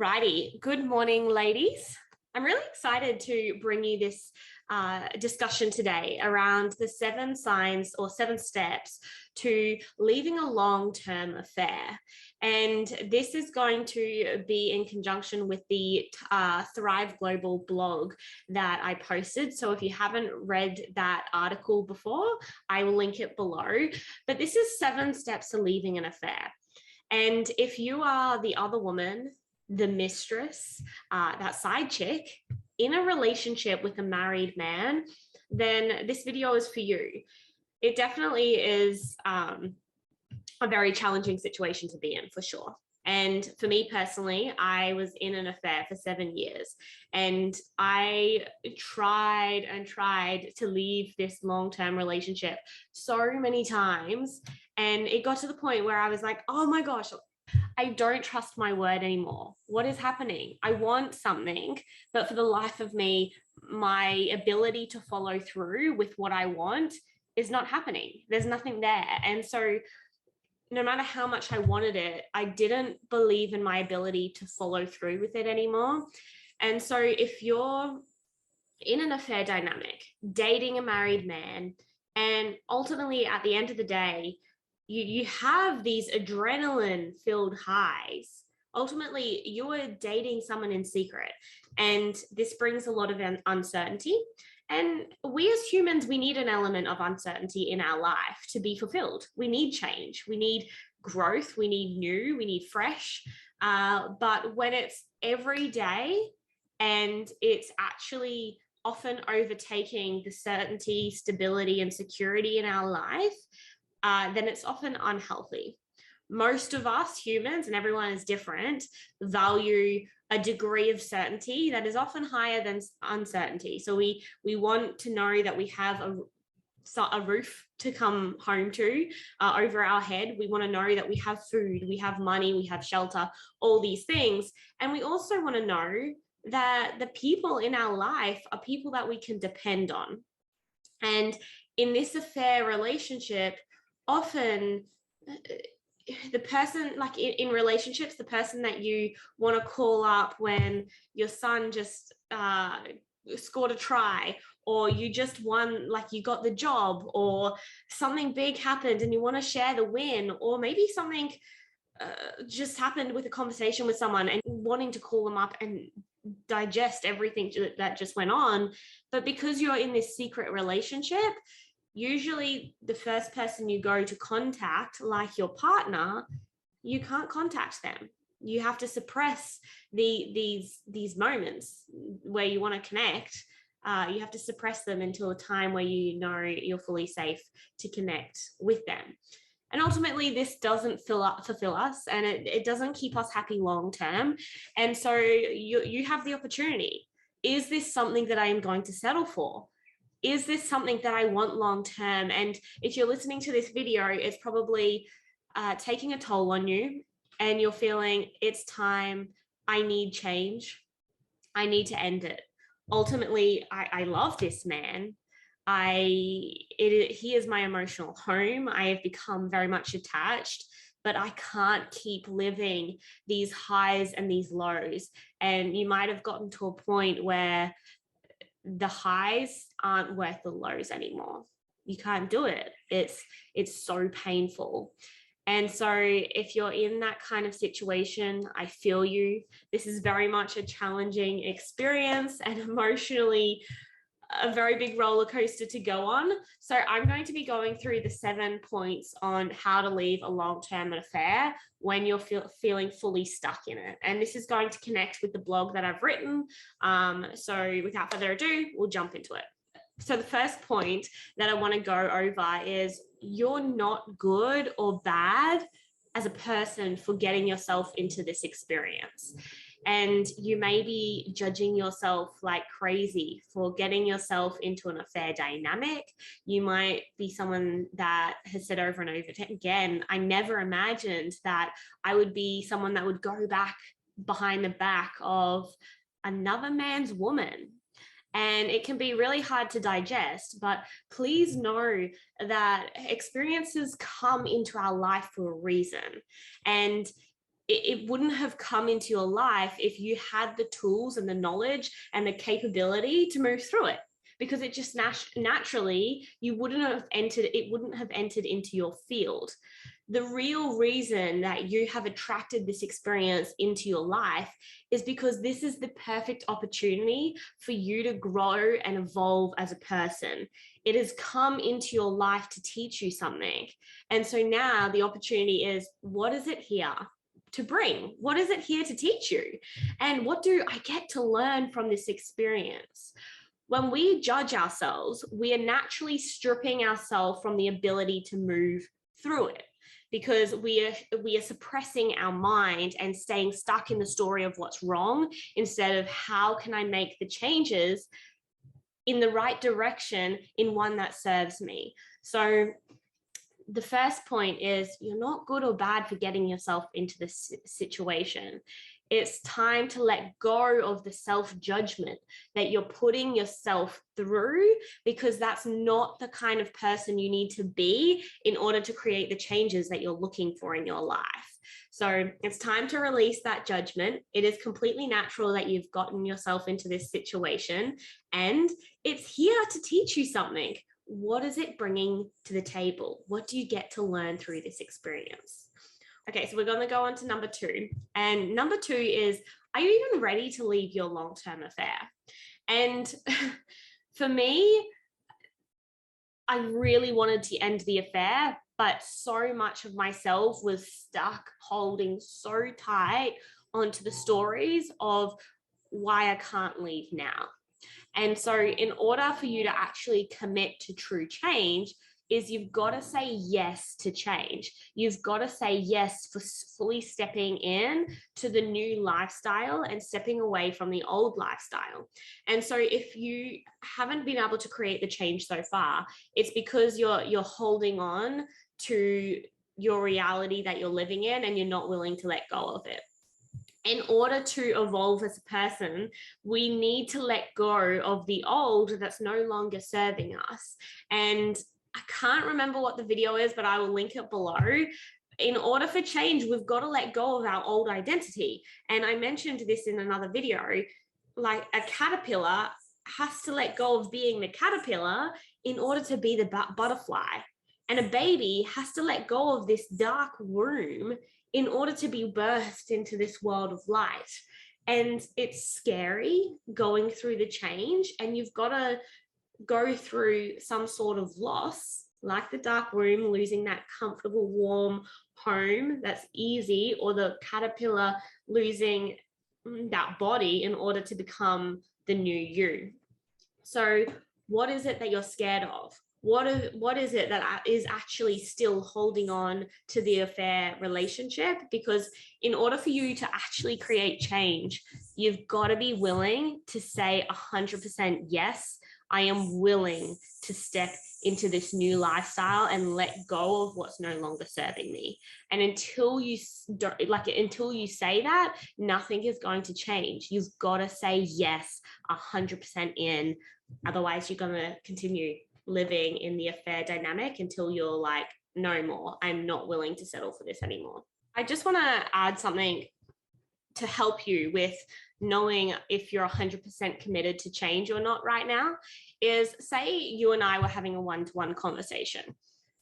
Righty. Good morning, ladies. I'm really excited to bring you this discussion today around the 7 signs or 7 steps to leaving a long-term affair. And this is going to be in conjunction with the Thrive Global blog that I posted. So if you haven't read that article before, I will link it below. But this is 7 steps to leaving an affair. And if you are the other woman, the mistress, that side chick in a relationship with a married man, then this video is for you. It definitely is a very challenging situation to be in, for sure. And for me personally, I was in an affair for 7 years, and I tried and tried to leave this long-term relationship so many times. And it got to the point where I was like, oh my gosh, I don't trust my word anymore. What is happening? I want something, but for the life of me, my ability to follow through with what I want is not happening. There's nothing there. And so no matter how much I wanted it, I didn't believe in my ability to follow through with it anymore. And so if you're in an affair dynamic, dating a married man, and ultimately at the end of the day, you have these adrenaline-filled highs. Ultimately, you are dating someone in secret, and this brings a lot of uncertainty. And we as humans, we need an element of uncertainty in our life to be fulfilled. We need change, we need growth, we need new, we need fresh. But when it's every day and it's actually often overtaking the certainty, stability, and security in our life, then it's often unhealthy. Most of us humans, and everyone is different, value a degree of certainty that is often higher than uncertainty. So we want to know that we have a roof to come home to over our head. We want to know that we have food, we have money, we have shelter, all these things. And we also want to know that the people in our life are people that we can depend on. And in this affair relationship, often the person, like in relationships, the person that you want to call up when your son just scored a try, or you just won, like you got the job, or something big happened and you want to share the win, or maybe something just happened with a conversation with someone and wanting to call them up and digest everything that just went on. But because you're in this secret relationship, usually the first person you go to contact, like your partner, you can't contact them. You have to suppress these moments where you want to connect. You have to suppress them until a time where you know you're fully safe to connect with them. And ultimately, this doesn't fulfill us, and it doesn't keep us happy long term. And so you have the opportunity. Is this something that I am going to settle for? Is this something that I want long term? And if you're listening to this video, it's probably taking a toll on you, and you're feeling it's time, I need change, I need to end it. Ultimately, I love this man. He is my emotional home. I have become very much attached, but I can't keep living these highs and these lows. And you might have gotten to a point where the highs aren't worth the lows anymore. You can't do it. It's so painful. And so if you're in that kind of situation, I feel you. This is very much a challenging experience and emotionally a very big roller coaster to go on. So I'm going to be going through the 7 points on how to leave a long-term affair when you're feeling fully stuck in it. And this is going to connect with the blog that I've written. So without further ado, we'll jump into it. So the first point that I want to go over is you're not good or bad as a person for getting yourself into this experience. And you may be judging yourself like crazy for getting yourself into an affair dynamic. You might be someone that has said over and over again, I never imagined that I would be someone that would go back behind the back of another man's woman. And it can be really hard to digest, but please know that experiences come into our life for a reason. And it wouldn't have come into your life if you had the tools and the knowledge and the capability to move through it, because it just naturally, it wouldn't have entered into your field. The real reason that you have attracted this experience into your life is because this is the perfect opportunity for you to grow and evolve as a person. It has come into your life to teach you something. And so now the opportunity is, what is it here to bring? What is it here to teach you? And what do I get to learn from this experience? When we judge ourselves, we are naturally stripping ourselves from the ability to move through it, because we are suppressing our mind and staying stuck in the story of what's wrong, instead of how can I make the changes in the right direction, in one that serves me. So the first point is, you're not good or bad for getting yourself into this situation. It's time to let go of the self-judgment that you're putting yourself through, because that's not the kind of person you need to be in order to create the changes that you're looking for in your life. So it's time to release that judgment. It is completely natural that you've gotten yourself into this situation, and it's here to teach you something. What is it bringing to the table? What do you get to learn through this experience? Okay, so we're going to go on to number 2. And number 2 is, are you even ready to leave your long-term affair? And for me, I really wanted to end the affair, but so much of myself was stuck holding so tight onto the stories of why I can't leave now. And so in order for you to actually commit to true change, is you've got to say yes to change. You've got to say yes for fully stepping in to the new lifestyle and stepping away from the old lifestyle. And so if you haven't been able to create the change so far, it's because you're holding on to your reality that you're living in, and you're not willing to let go of it. In order to evolve as a person, we need to let go of the old that's no longer serving us. And I can't remember what the video is, but I will link it below. In order for change, we've got to let go of our old identity. And I mentioned this in another video, like a caterpillar has to let go of being the caterpillar in order to be the butterfly. And a baby has to let go of this dark womb in order to be birthed into this world of light. And it's scary going through the change, and you've got to go through some sort of loss, like the dark womb, losing that comfortable, warm home that's easy, or the caterpillar losing that body in order to become the new you. So what is it that you're scared of? What is it that is actually still holding on to the affair relationship? Because in order for you to actually create change, you've got to be willing to say 100% yes, I am willing to step into this new lifestyle and let go of what's no longer serving me. And until you say that, nothing is going to change. You've got to say yes 100% in. Otherwise, you're going to continue living in the affair dynamic until you're like, no more. I'm not willing to settle for this anymore. I just want to add something to help you with knowing if you're 100% committed to change or not right now. Is, say you and I were having a one-to-one conversation,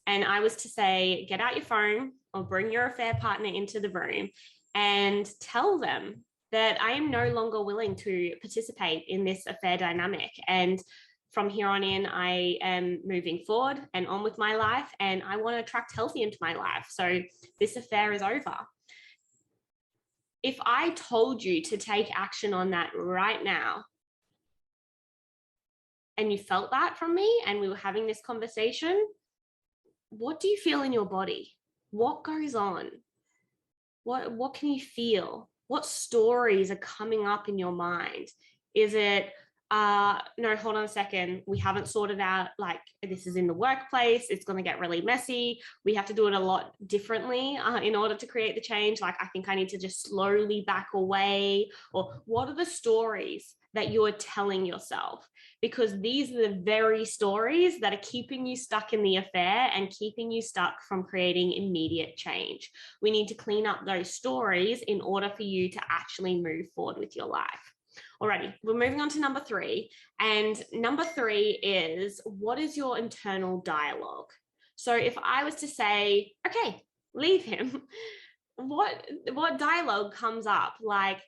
and I was to say, get out your phone or bring your affair partner into the room and tell them that I am no longer willing to participate in this affair dynamic. And from here on in, I am moving forward and on with my life, and I want to attract healthy into my life. So this affair is over. If I told you to take action on that right now, and you felt that from me, and we were having this conversation, what do you feel in your body? What goes on? What can you feel? What stories are coming up in your mind? Is it, no, hold on a second, we haven't sorted out, like, this is in the workplace, it's going to get really messy, we have to do it a lot differently in order to create the change, like I think I need to just slowly back away. Or what are the stories that you're telling yourself? Because these are the very stories that are keeping you stuck in the affair and keeping you stuck from creating immediate change. We need to clean up those stories in order for you to actually move forward with your life. Alrighty, we're moving on to number 3. And number 3 is, what is your internal dialogue? So if I was to say, okay, leave him, what dialogue comes up? Like,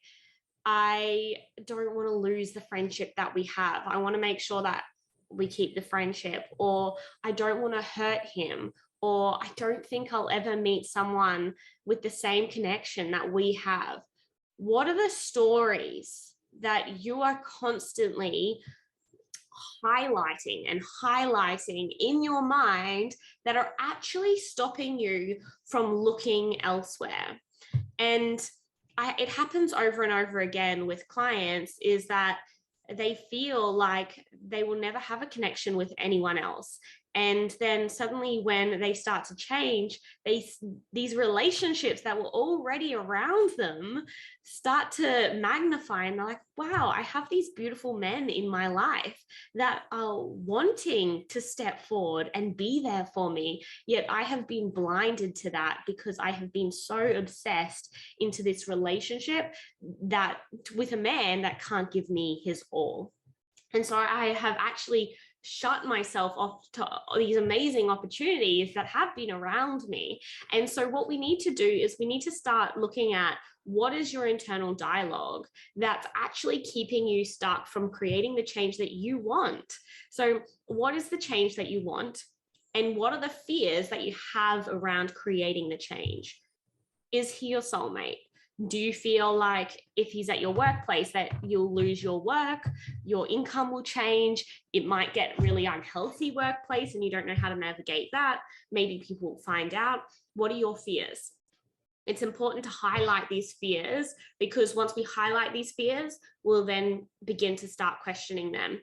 I don't want to lose the friendship that we have. I want to make sure that we keep the friendship, or I don't want to hurt him, or I don't think I'll ever meet someone with the same connection that we have. What are the stories that you are constantly highlighting in your mind that are actually stopping you from looking elsewhere? And it happens over and over again with clients, is that they feel like they will never have a connection with anyone else. And then suddenly when they start to change, these relationships that were already around them start to magnify, and they're like, wow, I have these beautiful men in my life that are wanting to step forward and be there for me. Yet I have been blinded to that because I have been so obsessed into this relationship that with a man that can't give me his all. And so I have actually shut myself off to these amazing opportunities that have been around me. And so what we need to do is we need to start looking at, what is your internal dialogue that's actually keeping you stuck from creating the change that you want? So what is the change that you want? And what are the fears that you have around creating the change? Is he your soulmate? Do you feel like if he's at your workplace that you'll lose your work, your income will change, it might get really unhealthy workplace and you don't know how to navigate that? Maybe people will find out. What are your fears? It's important to highlight these fears, because once we highlight these fears, we'll then begin to start questioning them.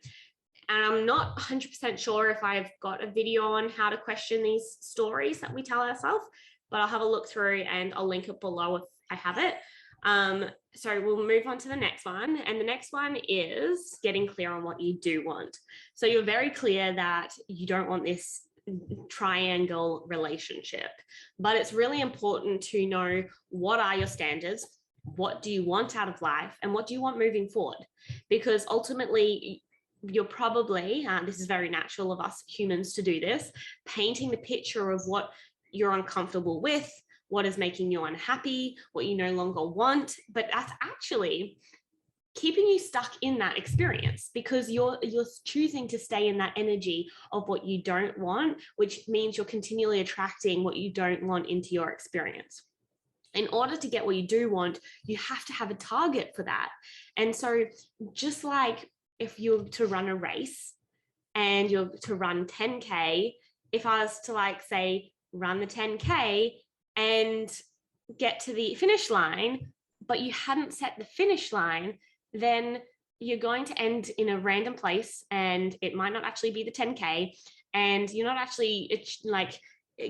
And I'm not 100% sure if I've got a video on how to question these stories that we tell ourselves, but I'll have a look through and I'll link it below if I have it. So we'll move on to the next one. And the next one is getting clear on what you do want. So you're very clear that you don't want this triangle relationship, but it's really important to know, what are your standards? What do you want out of life? And what do you want moving forward? Because ultimately, you're probably, this is very natural of us humans to do this, painting the picture of what you're uncomfortable with, what is making you unhappy, what you no longer want. But that's actually keeping you stuck in that experience, because you're choosing to stay in that energy of what you don't want, which means you're continually attracting what you don't want into your experience. In order to get what you do want, you have to have a target for that. And so just like if you're to run a race and you're to run 10K, if I was to, like, say, run the 10K and get to the finish line, but you hadn't set the finish line, then you're going to end in a random place and it might not actually be the 10K, and you're not actually like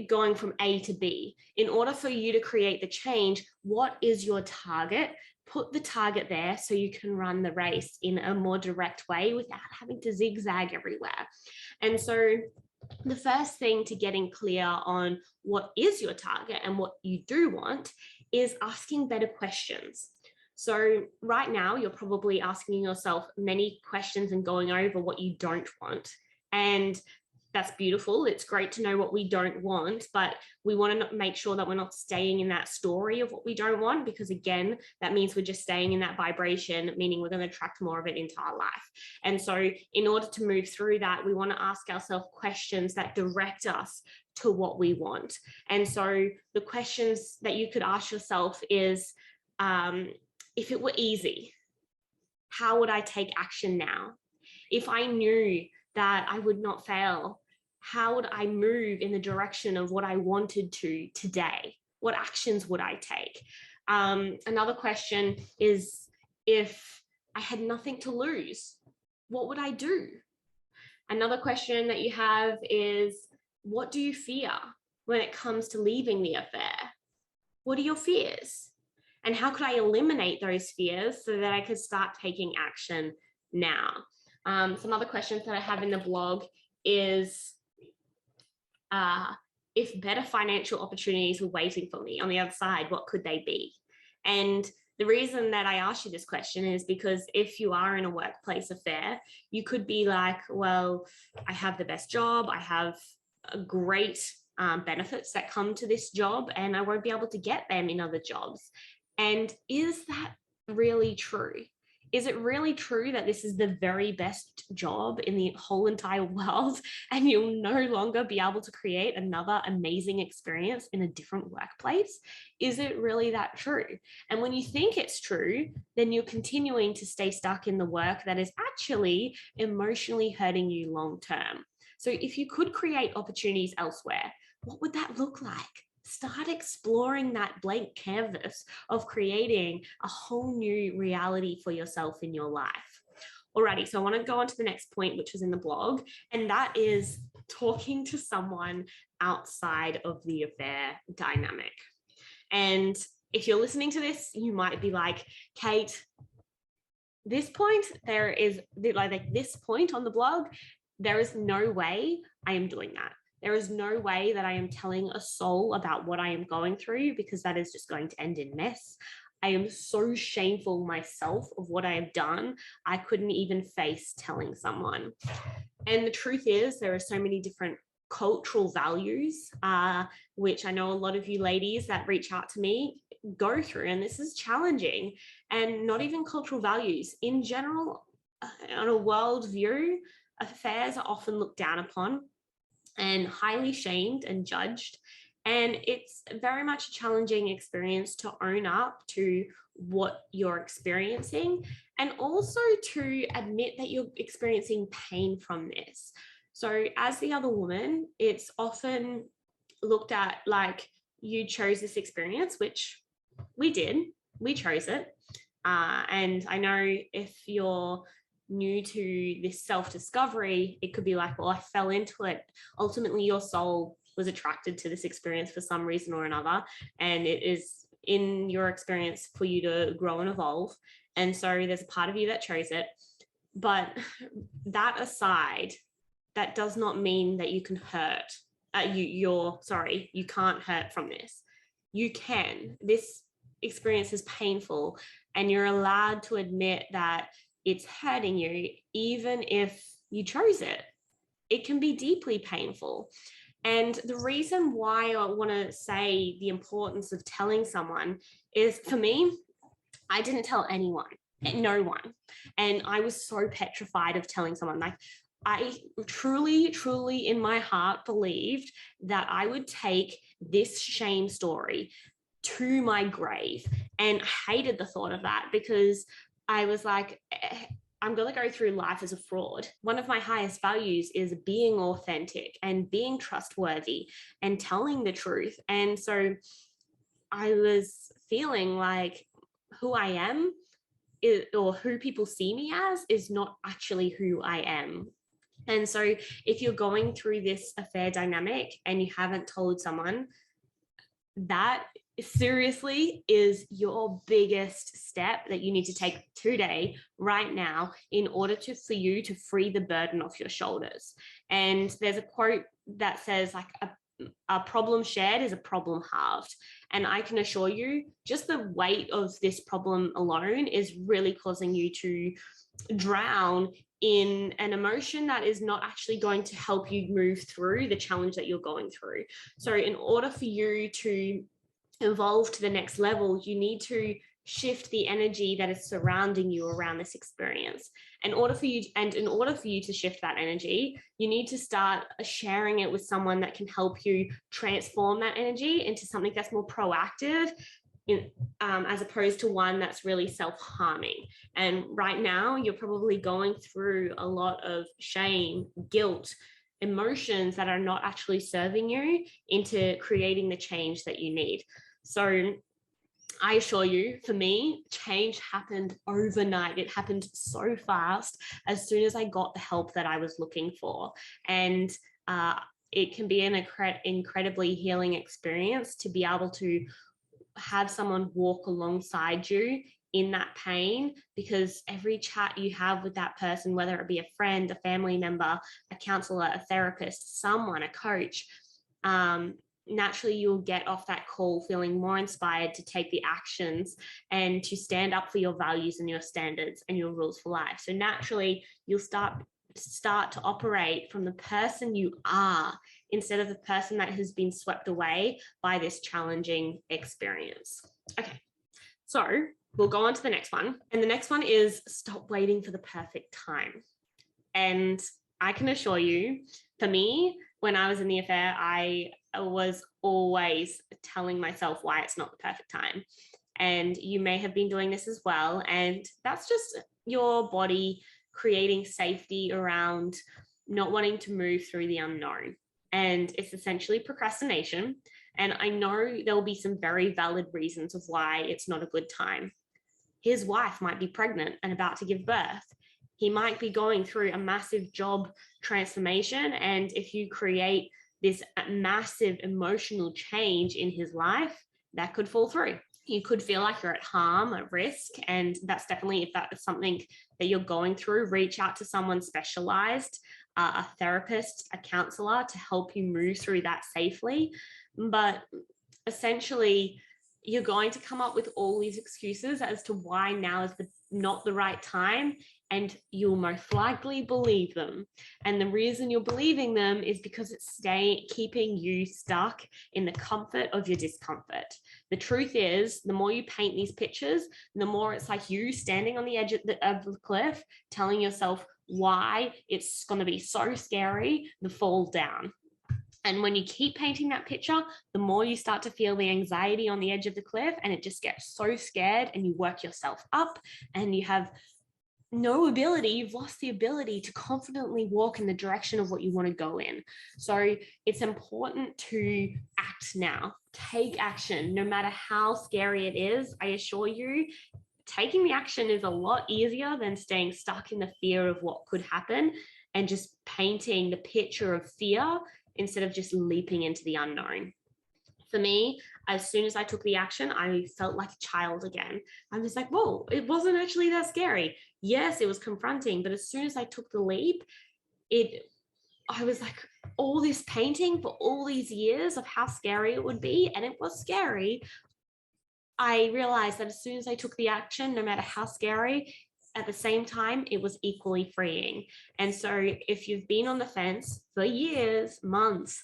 going from A to B. In order for you to create the change, what is your target? Put the target there so you can run the race in a more direct way without having to zigzag everywhere. And so the first thing to getting clear on what is your target and what you do want is asking better questions. So right now, you're probably asking yourself many questions and going over what you don't want. And that's beautiful. It's great to know what we don't want, but we want to make sure that we're not staying in that story of what we don't want, because again, that means we're just staying in that vibration, meaning we're going to attract more of it into our life. And so in order to move through that, we want to ask ourselves questions that direct us to what we want. And so the questions that you could ask yourself is, if it were easy, how would I take action now? If I knew that I would not fail, how would I move in the direction of what I wanted to today? What actions would I take? Another question is, if I had nothing to lose, what would I do? Another question that you have is, what do you fear when it comes to leaving the affair? What are your fears? And how could I eliminate those fears so that I could start taking action now? Some other questions that I have in the blog is, if better financial opportunities were waiting for me on the other side, what could they be? And the reason that I ask you this question is because if you are in a workplace affair, you could be like, well, I have the best job, I have great benefits that come to this job, and I won't be able to get them in other jobs. And is that really true? Is it really true that this is the very best job in the whole entire world and you'll no longer be able to create another amazing experience in a different workplace? Is it really that true? And when you think it's true, then you're continuing to stay stuck in the work that is actually emotionally hurting you long term. So if you could create opportunities elsewhere, what would that look like? Start exploring that blank canvas of creating a whole new reality for yourself in your life. Alrighty, so I want to go on to the next point, which was in the blog, and that is talking to someone outside of the affair dynamic. And if you're listening to this, you might be like, Kate, this point on the blog, there is no way I am doing that. There is no way that I am telling a soul about what I am going through, because that is just going to end in mess. I am so shameful myself of what I have done. I couldn't even face telling someone. And the truth is, there are so many different cultural values, which I know a lot of you ladies that reach out to me go through, and this is challenging. And not even cultural values. In general, on a world view, affairs are often looked down upon and highly shamed and judged. And it's very much a challenging experience to own up to what you're experiencing, and also to admit that you're experiencing pain from this. So as the other woman, it's often looked at like, you chose this experience, which we did, we chose it. And I know if you're new to this self-discovery, it could be like, well, I fell into it. Ultimately, your soul was attracted to this experience for some reason or another, and it is in your experience for you to grow and evolve. And so there's a part of you that chose it. But that aside, that does not mean that you can hurt. You can't hurt from this. You can. This experience is painful, and you're allowed to admit that it's hurting you, even if you chose it. It can be deeply painful. And the reason why I want to say the importance of telling someone is, for me, I didn't tell anyone, no one. And I was so petrified of telling someone. Like, I truly, truly in my heart believed that I would take this shame story to my grave, and I hated the thought of that, because I was like, I'm going to go through life as a fraud. One of my highest values is being authentic and being trustworthy and telling the truth. And so I was feeling like who I am or who people see me as is not actually who I am. And so if you're going through this affair dynamic and you haven't told someone, that seriously is your biggest step that you need to take today, right now, in order for you to free the burden off your shoulders. And there's a quote that says, like, a problem shared is a problem halved. And I can assure you, just the weight of this problem alone is really causing you to drown in an emotion that is not actually going to help you move through the challenge that you're going through. So in order for you to evolve to the next level, you need to shift the energy that is surrounding you around this experience. In order for you to shift that energy, you need to start sharing it with someone that can help you transform that energy into something that's more proactive, as opposed to one that's really self-harming. And right now, you're probably going through a lot of shame, guilt, emotions that are not actually serving you into creating the change that you need. So I assure you, for me, change happened overnight. It happened so fast as soon as I got the help that I was looking for. And it can be an incredibly healing experience to be able to have someone walk alongside you in that pain, because every chat you have with that person, whether it be a friend, a family member, a counselor, a therapist, someone, a coach, naturally you'll get off that call feeling more inspired to take the actions and to stand up for your values and your standards and your rules for life. So naturally you'll start to operate from the person you are instead of the person that has been swept away by this challenging experience. Okay, so we'll go on to the next one. And the next one is stop waiting for the perfect time. And I can assure you, for me, when I was in the affair, I was always telling myself why it's not the perfect time. And you may have been doing this as well. And that's just your body creating safety around not wanting to move through the unknown. And it's essentially procrastination. And I know there will be some very valid reasons of why it's not a good time. His wife might be pregnant and about to give birth. He might be going through a massive job transformation. And if you create this massive emotional change in his life, that could fall through. You could feel like you're at harm, at risk. And that's definitely, if that is something that you're going through, reach out to someone specialized, a therapist, a counselor, to help you move through that safely. But essentially, you're going to come up with all these excuses as to why now is not the right time, and you'll most likely believe them. And the reason you're believing them is because it's keeping you stuck in the comfort of your discomfort. The truth is, the more you paint these pictures, the more it's like you standing on the edge of the cliff, telling yourself why it's going to be so scary to fall down. And when you keep painting that picture, the more you start to feel the anxiety on the edge of the cliff, and it just gets so scared, and you work yourself up, and you have you've lost the ability to confidently walk in the direction of what you want to go in. So it's important to act now. Take action, no matter how scary it is. I assure you, taking the action is a lot easier than staying stuck in the fear of what could happen and just painting the picture of fear instead of just leaping into the unknown. For me, as soon as I took the action, I felt like a child again. I was like, whoa, it wasn't actually that scary. Yes, it was confronting, but as soon as I took the leap, I was like, all this painting for all these years of how scary it would be, and it was scary. I realized that as soon as I took the action, no matter how scary, at the same time, it was equally freeing. And so if you've been on the fence for years, months,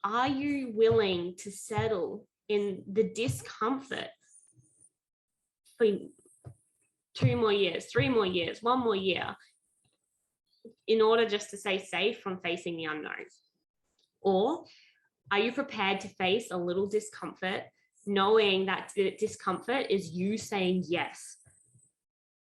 are you willing to settle in the discomfort for 2 more years, 3 more years, 1 more year, in order just to stay safe from facing the unknown? Or are you prepared to face a little discomfort, knowing that the discomfort is you saying yes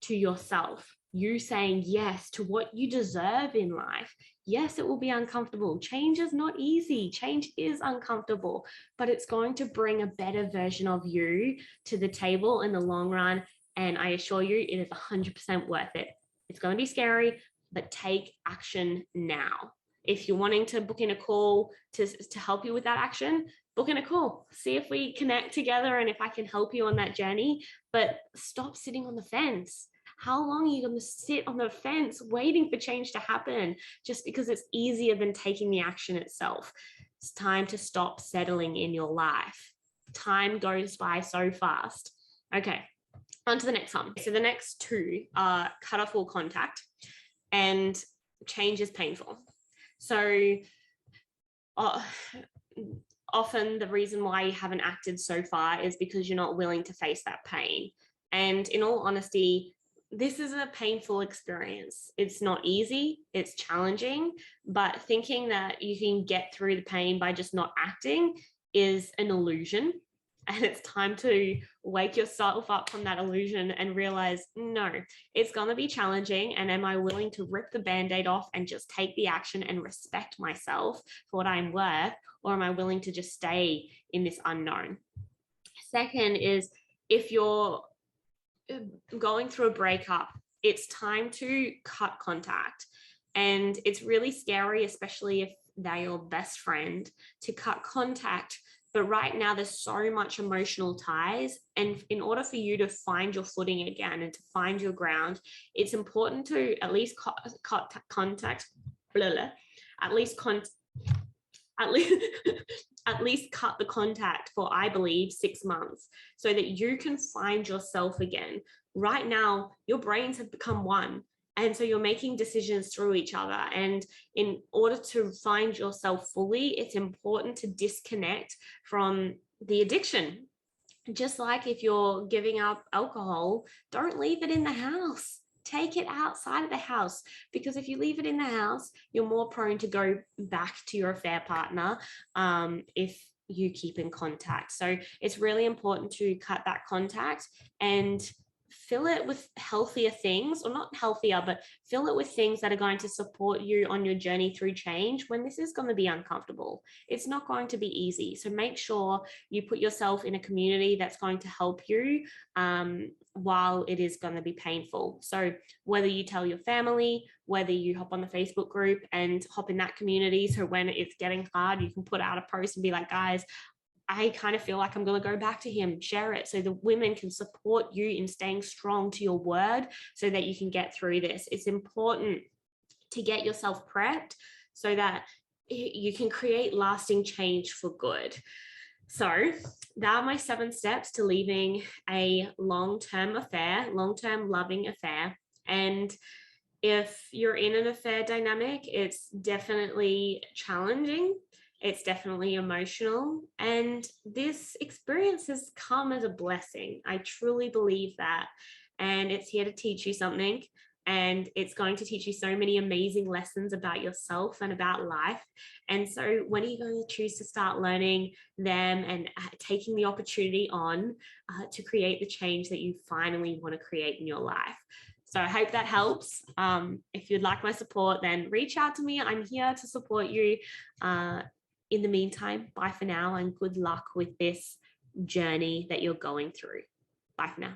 to yourself, you saying yes to what you deserve in life? Yes, it will be uncomfortable. Change is not easy. Change is uncomfortable, but it's going to bring a better version of you to the table in the long run. And I assure you, it is 100% worth it. It's going to be scary, but take action now. If you're wanting to book in a call to help you with that action, book in a call. See if we connect together and if I can help you on that journey. But stop sitting on the fence. How long are you going to sit on the fence waiting for change to happen just because it's easier than taking the action itself? It's time to stop settling in your life. Time goes by so fast. Okay, on to the next one. So the next two are cut off all contact and change is painful. So often the reason why you haven't acted so far is because you're not willing to face that pain. And in all honesty, this is a painful experience. It's not easy, it's challenging, but thinking that you can get through the pain by just not acting is an illusion. And it's time to wake yourself up from that illusion and realize, no, it's going to be challenging. And am I willing to rip the Band-Aid off and just take the action and respect myself for what I'm worth? Or am I willing to just stay in this unknown? Second is if you're going through a breakup, it's time to cut contact. And it's really scary, especially if they're your best friend, to cut contact. But right now, there's so much emotional ties. And in order for you to find your footing again and to find your ground, it's important to at least cut contact, blah, blah, at least at least at least cut the contact for, I believe, 6 months, so that you can find yourself again. Right now, your brains have become one. And so you're making decisions through each other. And in order to find yourself fully, it's important to disconnect from the addiction. Just like if you're giving up alcohol, don't leave it in the house. Take it outside of the house, because if you leave it in the house, you're more prone to go back to your affair partner if you keep in contact. So it's really important to cut that contact and fill it with healthier things, or not healthier, but fill it with things that are going to support you on your journey through change when this is going to be uncomfortable. It's not going to be easy. So make sure you put yourself in a community that's going to help you while it is going to be painful. So whether you tell your family, whether you hop on the Facebook group and hop in that community, so when it's getting hard, you can put out a post and be like, guys, I kind of feel like I'm going to go back to him, share it, so the women can support you in staying strong to your word so that you can get through this. It's important to get yourself prepped so that you can create lasting change for good. So that are my 7 steps to leaving a long-term affair, long-term loving affair. And if you're in an affair dynamic, it's definitely challenging. It's definitely emotional. And this experience has come as a blessing. I truly believe that. And it's here to teach you something. And it's going to teach you so many amazing lessons about yourself and about life. And so when are you going to choose to start learning them and taking the opportunity on to create the change that you finally want to create in your life? So I hope that helps. If you'd like my support, then reach out to me. I'm here to support you. In the meantime, bye for now, and good luck with this journey that you're going through. Bye for now.